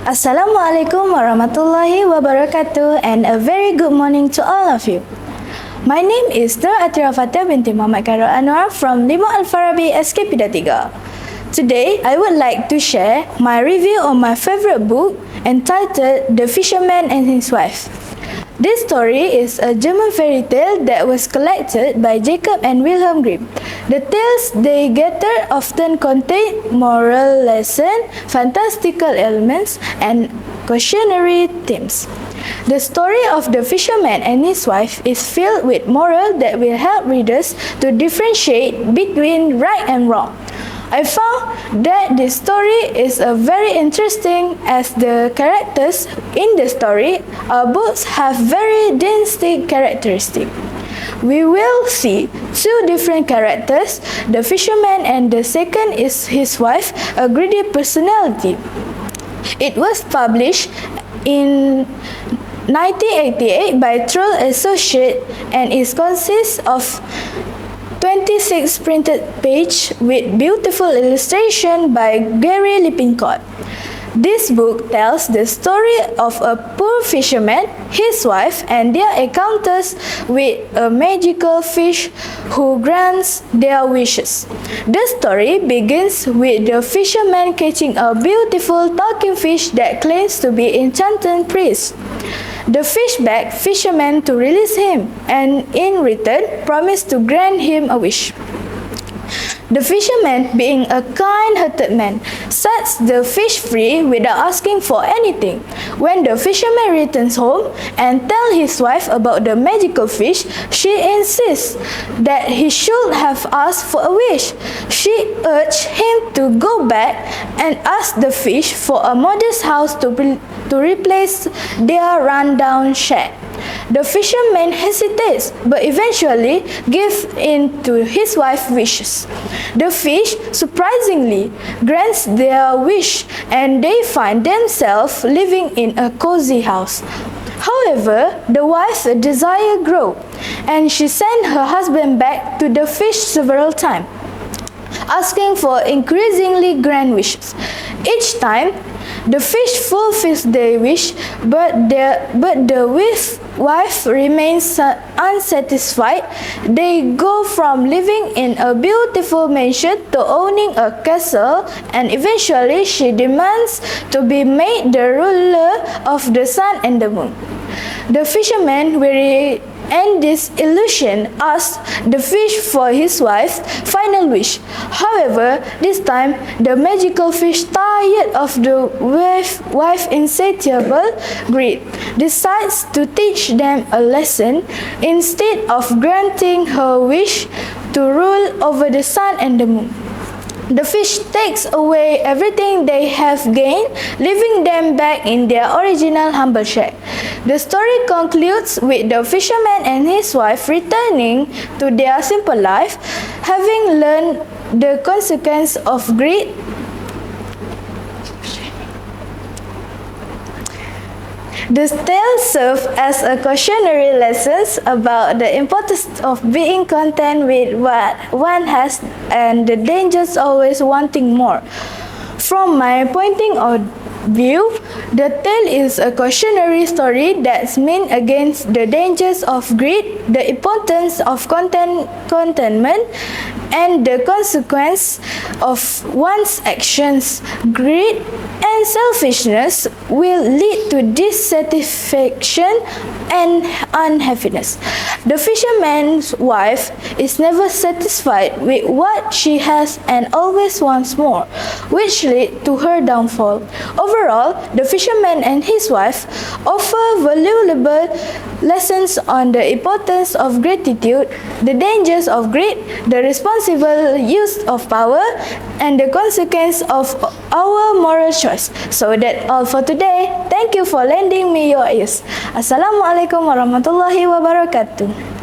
Assalamualaikum warahmatullahi wabarakatuh and a very good morning to all of you. My name is Nur Atira Fatia binti Muhammad Khairul Anwar from Lima Al-Farabi SKP 3. Today, I would like to share my review on my favorite book entitled The Fisherman and His Wife. This story is a German fairy tale that was collected by Jacob and Wilhelm Grimm. The tales they gather often contain moral lessons, fantastical elements, and cautionary themes. The story of the fisherman and his wife is filled with moral that will help readers to differentiate between right and wrong. I found that this story is very interesting as the characters in the story both have very distinct characteristics. We will see two different characters, the fisherman and the second is his wife, a greedy personality. It was published in 1988 by Troll Associates and it consists of 26 printed pages with beautiful illustration by Gary Lippincott. This book tells the story of a poor fisherman, his wife, and their encounters with a magical fish who grants their wishes. The story begins with the fisherman catching a beautiful talking fish that claims to be enchanted prince. The fish begged fisherman to release him and in return promised to grant him a wish. The fisherman, being a kind-hearted man, sets the fish free without asking for anything. When the fisherman returns home and tells his wife about the magical fish, she insists that he should have asked for a wish. She urged him to go back and ask the fish for a modest house to replace their run-down shack. The fisherman hesitates, but eventually gives in to his wife's wishes. The fish surprisingly grants their wish and they find themselves living in a cozy house. However, the wife's desire grows and she sends her husband back to the fish several times, asking for increasingly grand wishes. Each time, the fish fulfills their wish, but the wife remains unsatisfied. They go from living in a beautiful mansion to owning a castle, and eventually she demands to be made the ruler of the sun and the moon. The fisherman, weary and disillusioned, asks the fish for his wife's final wish. However, this time the magical fish, tired of the wife's insatiable greed, decides to teach them a lesson. Instead of granting her wish to rule over the sun and the moon, the fish takes away everything they have gained, leaving them back in their original humble shack. The story concludes with the fisherman and his wife returning to their simple life, having learned the consequence of greed. The tale serves as a cautionary lesson about the importance of being content with what one has and the dangers always wanting more. From my point of view, the tale is a cautionary story that's meant against the dangers of greed, the importance of contentment, and the consequence of one's actions. Greed and selfishness will lead to dissatisfaction and unhappiness. The fisherman's wife is never satisfied with what she has and always wants more, which leads to her downfall. Overall, the fisherman and his wife offer valuable lessons on the importance of gratitude, the dangers of greed, the responsible use of power, and the consequence of our moral choice. So that's all for today. Thank you for lending me your ears. Assalamualaikum warahmatullahi wabarakatuh.